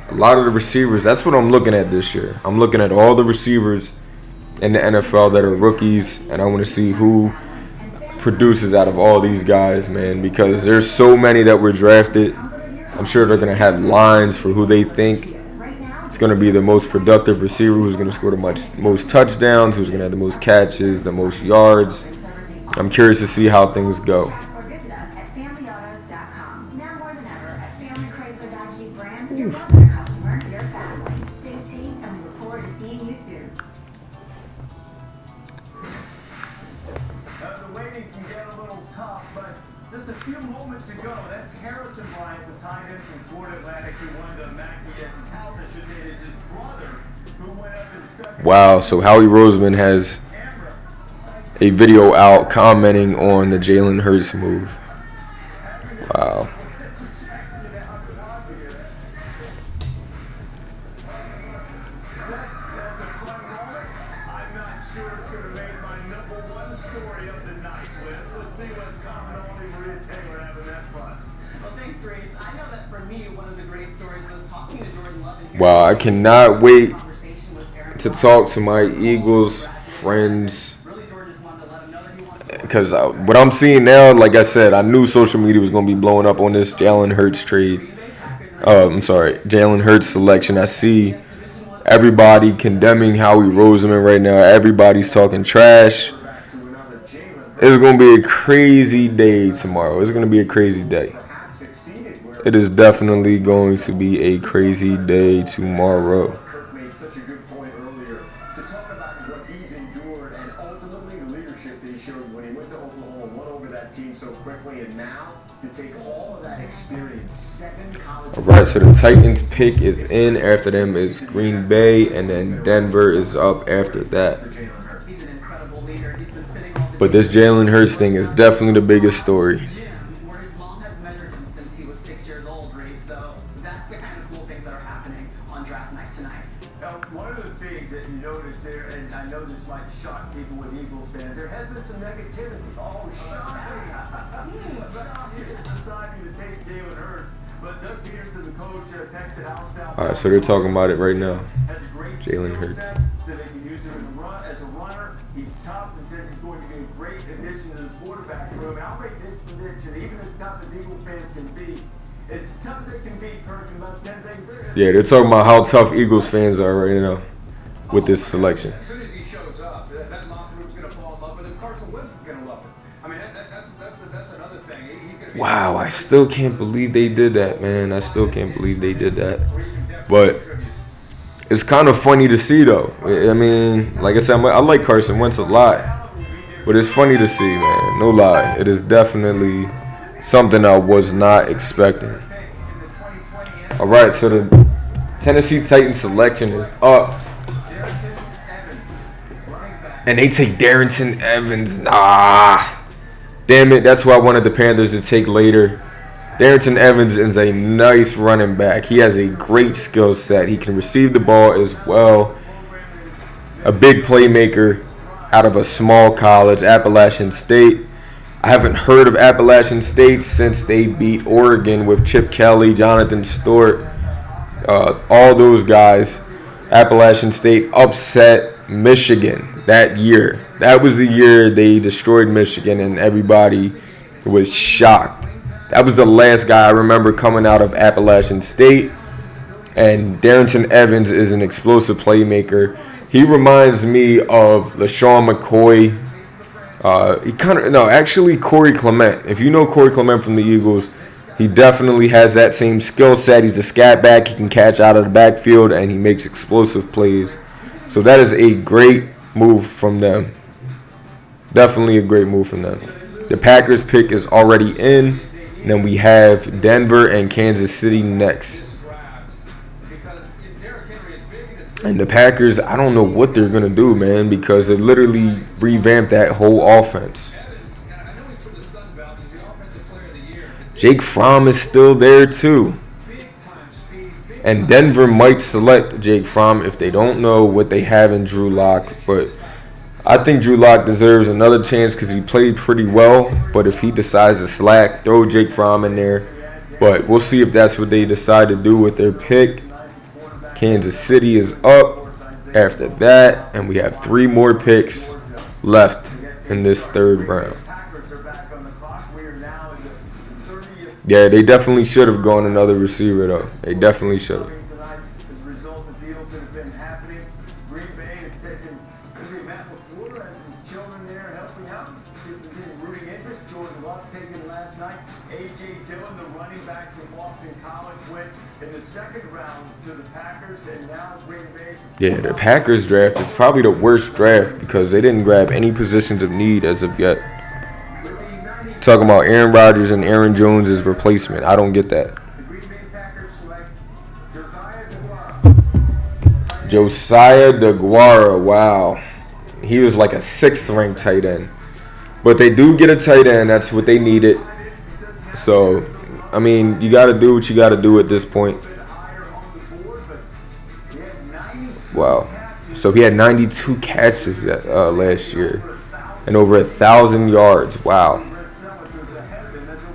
a lot of the receivers. That's what I'm looking at this year. I'm looking at all the receivers in the NFL that are rookies, and I want to see who produces out of all these guys, man, because there's so many that were drafted. I'm sure they're going to have lines for who they think it's going to be the most productive receiver, who's going to score the most touchdowns, who's going to have the most catches, the most yards. I'm curious to see how things go. Or visit us at FamilyAutos.com. Now more than ever, at Family Chrysler Dodge Jeep brand, you're more than a customer, you're family. Stay safe, and we look forward to seeing you soon. The waiting can get a little tough, but just a few moments ago, that's Harrison Bryant, the tight end from Florida Atlantic, who won the Mackey at his house. I should say it's his brother who went up and stuck. Wow, so Howie Roseman has a video out commenting on the Jalen Hurts move. Wow. That's a fun moment. I'm not sure it's going to make my number one story of the night. Let's see what Tom and Ollie Maria Taylor have in that fun. Well, thanks, Reese. I know that for me, one of the great stories was talking to Jordan Love. And Wow, I cannot wait to talk to my Eagles friends, because what I'm seeing now, like I said, I knew social media was going to be blowing up on this Jalen Hurts trade. Jalen Hurts selection. I see everybody condemning Howie Roseman right now. Everybody's talking trash. It's going to be a crazy day tomorrow. It's going to be a crazy day. It is definitely going to be a crazy day tomorrow. Kirk made such a good point earlier to talk about what he's endured and ultimately the leadership that he showed when he went to Oklahoma and won over that team so quickly, and now to take all of that experience, second college. All right, so the Titans pick is in. After them is Green Bay, and then Denver is up after that. He's an incredible leader. He's been sitting all the But this Jalen Hurts thing is definitely the biggest story. gym where his mom has measured him since he was 6 years old, Reese. So that's the kind of cool things that are happening on draft night tonight. Now, one of the things that you notice there, and I know this might shock people with Eagles fans, there has been some negativity. Oh, shocking! Deciding to take Jalen Hurts, but Doug Peterson, the coach, texted Al South. All right, so they're talking about it right now. Has a great Jalen skill Hurts. set, so they can use him as a runner. He's tough and says he's going to be a great addition to the quarterback room. And I'll make this prediction, even as tough as Eagle fans can be, as tough as they can be, Kirk, in about 10 seconds. Yeah, they're talking about how tough Eagles fans are right now with this selection. As soon as he shows up, that locker room's going to fall in love with him. Carson Wentz is going to love him. I mean, that's another thing. He's going to be. Wow, I still can't believe they did that, man. I still can't believe they did that. But it's kind of funny to see, though. I mean, like I said, I like Carson Wentz a lot. But it's funny to see, man. No lie. It is definitely something I was not expecting. All right, so the Tennessee Titans selection is up. And they take Darrington Evans. Nah. Damn it, that's who I wanted the Panthers to take later. Darrington Evans is a nice running back. He has a great skill set. He can receive the ball as well. A big playmaker out of a small college, Appalachian State. I haven't heard of Appalachian State since they beat Oregon with Chip Kelly, Jonathan Stewart, all those guys. Appalachian State upset Michigan that year. That was the year they destroyed Michigan, and everybody was shocked. That was the last guy I remember coming out of Appalachian State. And Darrington Evans is an explosive playmaker. He reminds me of LaShawn McCoy. Corey Clement. If you know Corey Clement from the Eagles, he definitely has that same skill set. He's a scat back. He can catch out of the backfield, and he makes explosive plays. So that is a great move from them. Definitely a great move from them. The Packers pick is already in. And then we have Denver and Kansas City next. Because Derrick Henry, as big and And the Packers, I don't know what they're going to do, man, because they literally revamped that whole offense. Jake Fromm is still there, too. And Denver might select Jake Fromm if they don't know what they have in Drew Lock. But I think Drew Lock deserves another chance because he played pretty well. But if he decides to slack, throw Jake Fromm in there. But we'll see if that's what they decide to do with their pick. Kansas City is up after that. And we have 3 more picks left in this third round. Yeah, they definitely should have gone another receiver, though. They definitely should have. Yeah, the Packers draft is probably the worst draft because they didn't grab any positions of need as of yet. Talking about Aaron Rodgers and Aaron Jones as replacement. I don't get that. Josiah DeGuara, wow. He was like a 6th ranked tight end. But they do get a tight end. That's what they needed. So, I mean, you got to do what you got to do at this point. Wow. So he had 92 catches last year and over 1,000 yards. Wow.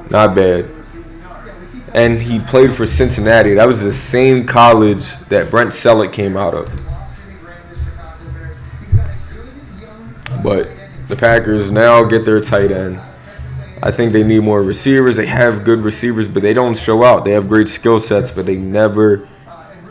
Not bad. And he played for Cincinnati. That was the same college that Brent Selleck came out of. But the Packers now get their tight end. I think they need more receivers. They have good receivers, but they don't show out. They have great skill sets, but they never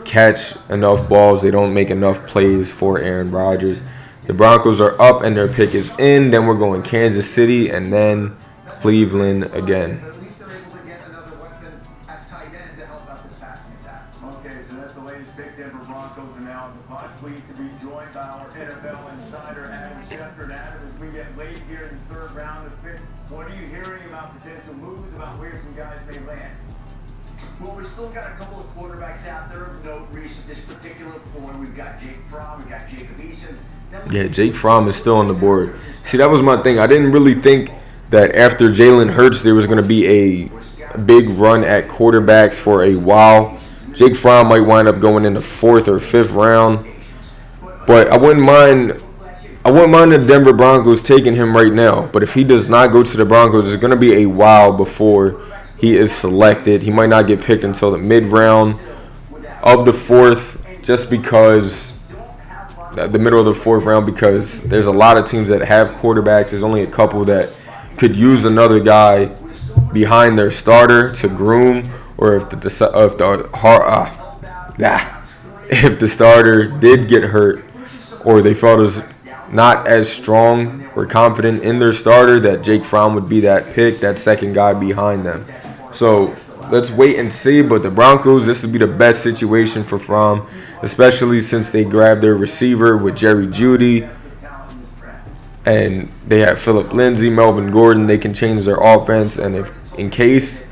catch enough balls. They don't make enough plays for Aaron Rodgers. The Broncos are up and their pick is in. Then we're going Kansas City and then Cleveland again. At least they're able to get another weapon at tight end to help out this passing attack. Okay, so that's the latest pick. Denver Broncos are now on the pod. Pleased to be joined by our NFL insider, Adam Schefter. Adam, as we get late here in the third round of pick, what are you hearing about potential moves, about where some guys may land? Well, we still got a couple of quarterbacks out there of note reached at this particular point. We've got Jake Fromm, we've got Jacob Eason. Yeah, Jake Fromm is still on the board. See, that was my thing. I didn't really think that after Jalen Hurts, there was going to be a big run at quarterbacks for a while. Jake Fromm might wind up going in the 4th or 5th round. But I wouldn't mind the Denver Broncos taking him right now. But if he does not go to the Broncos, it's going to be a while before he is selected. He might not get picked until the mid-round of the 4th, just because the middle of the 4th round, because there's a lot of teams that have quarterbacks. There's only a couple that could use another guy behind their starter to groom, or if the starter did get hurt, or they felt as not as strong or confident in their starter, that Jake Fromm would be that pick, that second guy behind them. So let's wait and see. But the Broncos, this would be the best situation for Fromm, especially since they grabbed their receiver with Jerry Jeudy. And they have Phillip Lindsay, Melvin Gordon. They can change their offense. And if, in case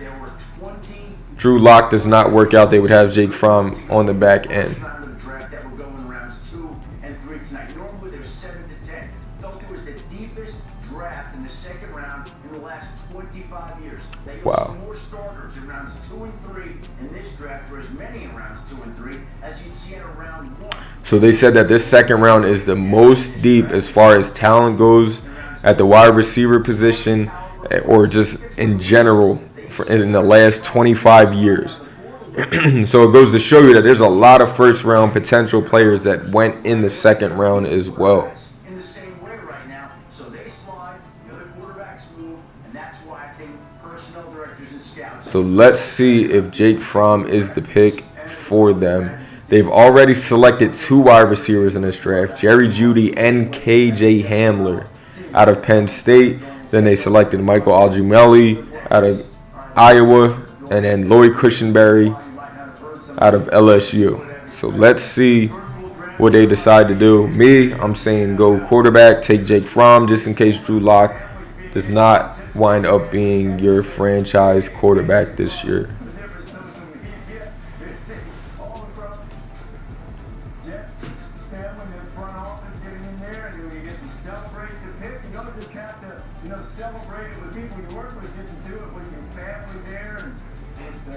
Drew Lock does not work out, they would have Jake Fromm on the back end. Normally there's 7 to 10. Felt it was the deepest draft in the second round in the last 25 years. Wow. More starters in rounds 2 and 3 in this draft, or as many in rounds 2 and 3 as you'd see in a round 1. So they said that this second round is the most deep as far as talent goes at the wide receiver position, or just in general in the last 25 years. So it goes to show you that there's a lot of first round potential players that went in the second round as well. In the same way right now, so they slide, the other quarterbacks move, and that's why I think personnel directors and scouts. So let's see if Jake Fromm is the pick for them. They've already selected 2 wide receivers in this draft, Jerry Jeudy and KJ Hamler out of Penn State. Then they selected Michael Aljamaly out of Iowa, and then Lloyd Cushenberry out of LSU. So let's see what they decide to do. Me, I'm saying go quarterback, take Jake Fromm, just in case Drew Lock does not wind up being your franchise quarterback this year. family there, and it's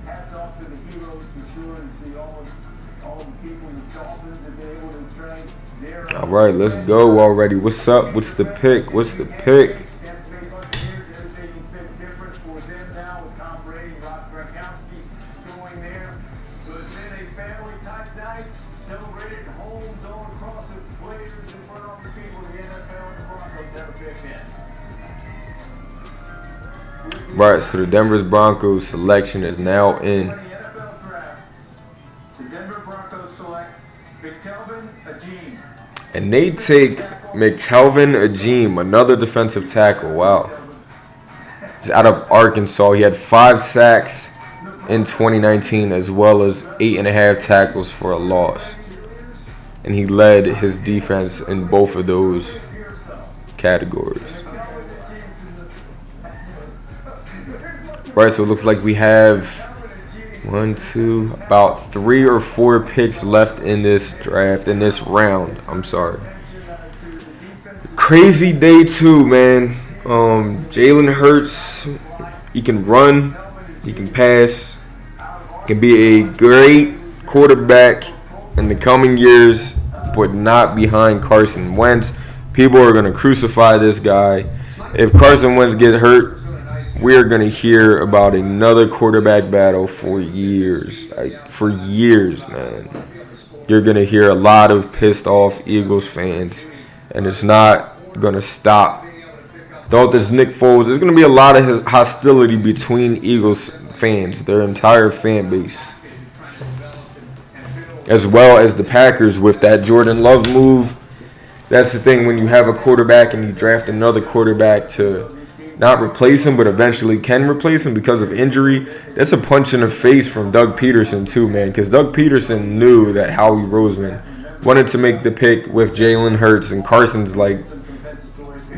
hats off to the heroes for sure, and see all the people in the Dolphins have been able to train there. All right, let's go already. What's up? What's the pick? What's the pick? Everything's been different for them now with Tom Brady, Rob Gronkowski going there. So it's been a family-type night, celebrated homes all across the players in front of the people in the NFL, and the Broncos have a big man. Right, so the Denver Broncos selection is now in. NFL draft, the Denver Broncos select McTelvin Agim. And they take McTelvin Agim, another defensive tackle. Wow. He's out of Arkansas. He had 5 sacks in 2019 as well as 8.5 tackles for a loss. And he led his defense in both of those categories. Right, so it looks like we have about 3 or 4 picks left in this draft, in this round. I'm sorry. Crazy day 2, man. Jalen Hurts, he can run, he can pass, he can be a great quarterback in the coming years, but not behind Carson Wentz. People are going to crucify this guy. If Carson Wentz gets hurt, we're going to hear about another quarterback battle for years. For years, man. You're going to hear a lot of pissed off Eagles fans, and it's not going to stop. Thought this Nick Foles, there's going to be a lot of hostility between Eagles fans, their entire fan base, as well as the Packers with that Jordan Love move. That's the thing, when you have a quarterback and you draft another quarterback to not replace him, but eventually can replace him because of injury, that's a punch in the face from Doug Peterson too, man, because Doug Peterson knew that Howie Roseman wanted to make the pick with Jalen Hurts, and Carson's like,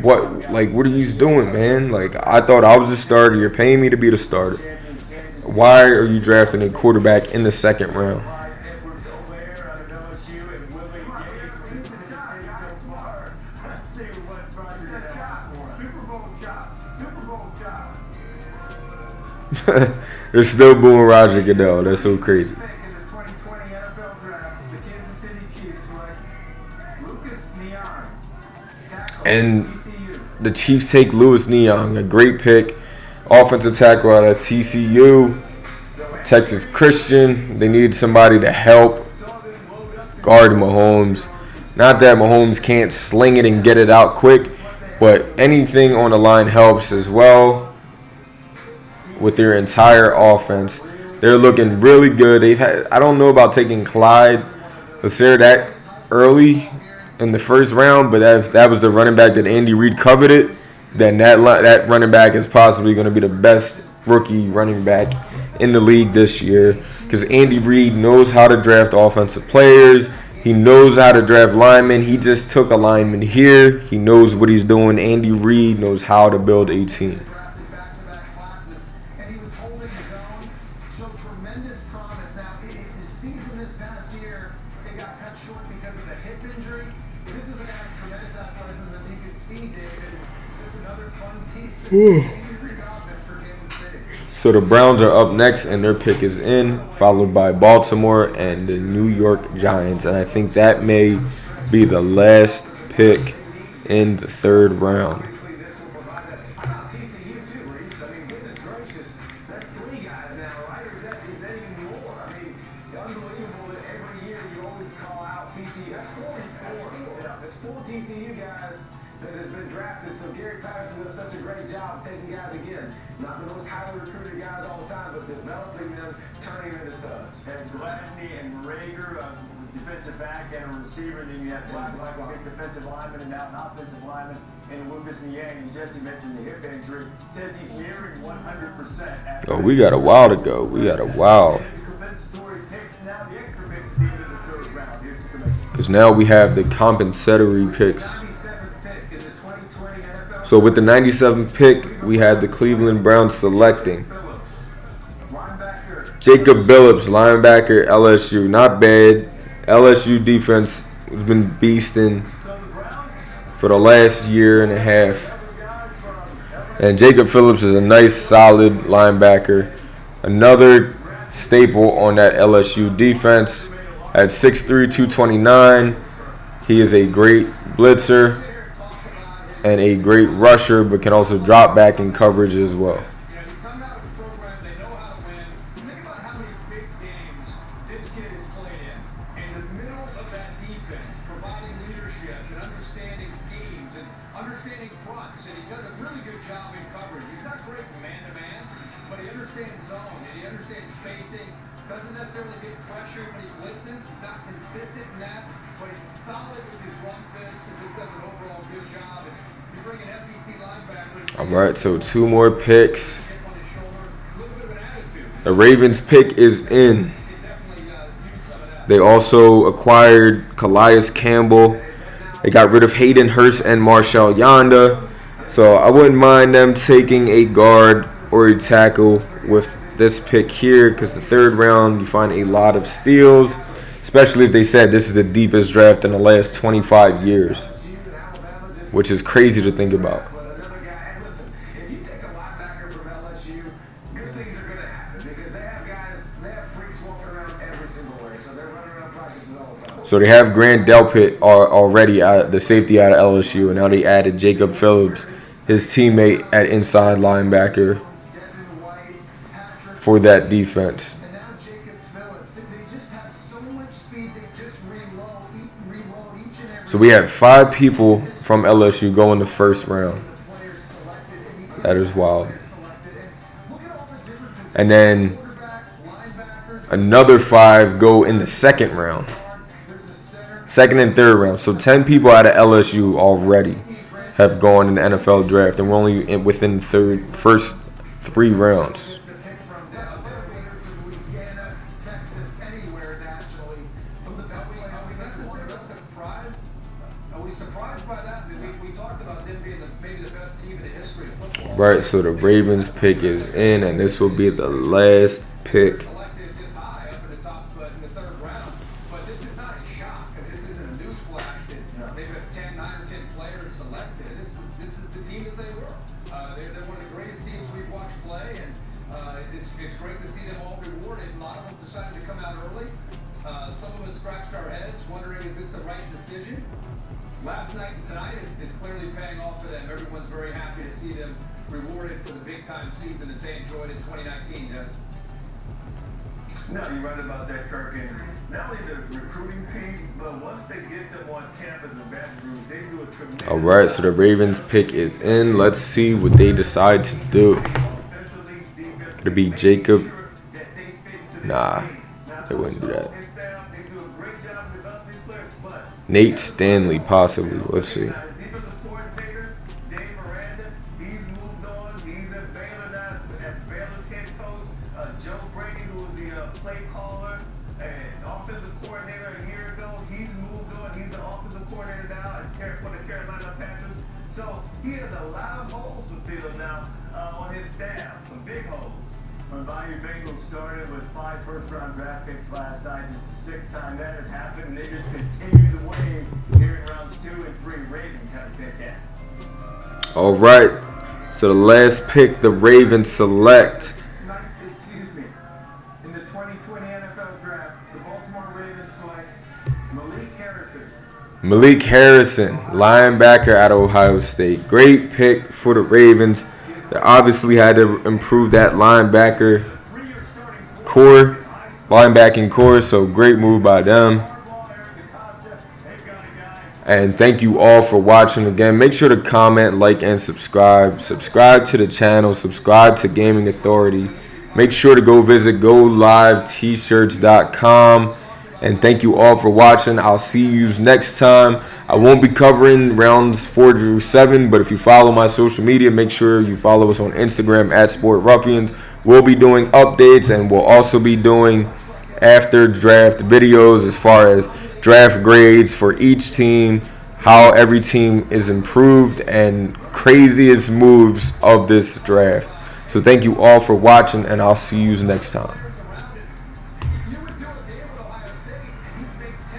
what are you doing, man? Like, I thought I was the starter. You're paying me to be the starter. Why are you drafting a quarterback in the 2nd round? They're still booing Roger Goodell. That's so crazy. And the Chiefs take Louis Neon, a great pick, offensive tackle out of TCU, Texas Christian. They need somebody to help guard Mahomes. Not that Mahomes can't sling it and get it out quick, but anything on the line helps as well with their entire offense. They're looking really good. I don't know about taking Clyde Lassiter that early in the 1st round, but if that was the running back that Andy Reid coveted, then that running back is possibly going to be the best rookie running back in the league this year, because Andy Reid knows how to draft offensive players. He knows how to draft linemen. He just took a lineman here. He knows what he's doing. Andy Reid knows how to build a team. So the Browns are up next, and their pick is in, followed by Baltimore and the New York Giants. And I think that may be the last pick in the 3rd round. TCU guys that has been drafted, so Gary Patterson does such a great job taking guys again. Not the most highly recruited guys all the time, but developing them, turning them into studs. And Gladney and Rager, defensive back and a receiver, and then you have Black, a big defensive lineman, and now an offensive lineman, and Lucas Niang. And Jesse mentioned the hip injury. Says he's nearing 100%. Oh, we got a while to go. We got a while. Because now we have the compensatory picks. So with the 97th pick, we had the Cleveland Browns selecting Jacob Billups, linebacker, LSU. Not bad. LSU defense has been beasting for the last year and a half. And Jacob Phillips is a nice, solid linebacker. Another staple on that LSU defense. At 6'3", 229, he is a great blitzer and a great rusher, but can also drop back in coverage as well. He's coming out of the program. They know how to win. Think about how many big games this kid has played in. In the middle of that defense, providing leadership and understanding schemes and understanding fronts. And he does a really good job in coverage. He's not great from man-to-man, but he understands zone and he understands spacing. Doesn't necessarily get pressure when he blitzes. He's not consistent in that, but he's solid with his run fits and just does an overall good job. And you bring an SEC linebacker. All right, so 2 more picks. The Ravens pick is in. They also acquired Calais Campbell. They got rid of Hayden Hurst and Marshall Yanda. So I wouldn't mind them taking a guard or a tackle with this pick here, because the 3rd round you find a lot of steals, especially if they said this is the deepest draft in the last 25 years, which is crazy to think about. If you take a linebacker from LSU, good things are going to happen because they have freaks walking around every single way, so they're running around practices all the time. So they have Grant Delpit already, the safety out of LSU, and now they added Jacob Phillips, his teammate at inside linebacker, for that defense. And now Jacob Phillips. They just have so much speed. They just reload each and every. So we have 5 people from LSU go in the 1st round. That is wild. And then another 5 go in the 2nd round. 2nd and 3rd round. So 10 people out of LSU already have gone in the NFL draft, and we're only within first 3 rounds. Right, so the Ravens pick is in, and this will be the last pick. It's great to see them all rewarded. A lot of them decided to come out early. Some of us scratched our heads wondering, is this the right decision? Last night and tonight is clearly paying off for them. Everyone's very happy to see them rewarded for the big-time season that they enjoyed in 2019, Des. No, you're right about that, Kirk. And not only the recruiting piece, but once they get them on campus in Baton Rouge, they do a tremendous. All right, so the Ravens pick is in. Let's see what they decide to do. To be Jacob. Nah, they wouldn't do that. Nate Stanley, possibly. Let's see. Joe Brady, who was the play caller and offensive coordinator a year ago, he's moved on. He's the offensive coordinator now for the Carolina Panthers. So he has a lot of holes to fill now on his staff, some big holes. When Bayou Bengals started with 5 first-round draft picks last night, just the 6th time that had happened, and they just continued the wave here in rounds 2 and 3. Ravens have a pick at. All right, so the last pick the Ravens select. In the 2020 NFL Draft, the Baltimore Ravens select Malik Harrison, linebacker out of Ohio State. Great pick for the Ravens. They obviously had to improve that linebacking core, so great move by them. And thank you all for watching again. Make sure to comment, like, and subscribe. Subscribe to the channel. Subscribe to Gaming Authority. Make sure to go visit GoLiveT-shirts.com. And thank you all for watching. I'll see you next time. I won't be covering rounds 4 through 7, but if you follow my social media, make sure you follow us on Instagram at SportRuffians. We'll be doing updates, and we'll also be doing after draft videos as far as draft grades for each team, how every team is improved, and craziest moves of this draft. So thank you all for watching, and I'll see you next time.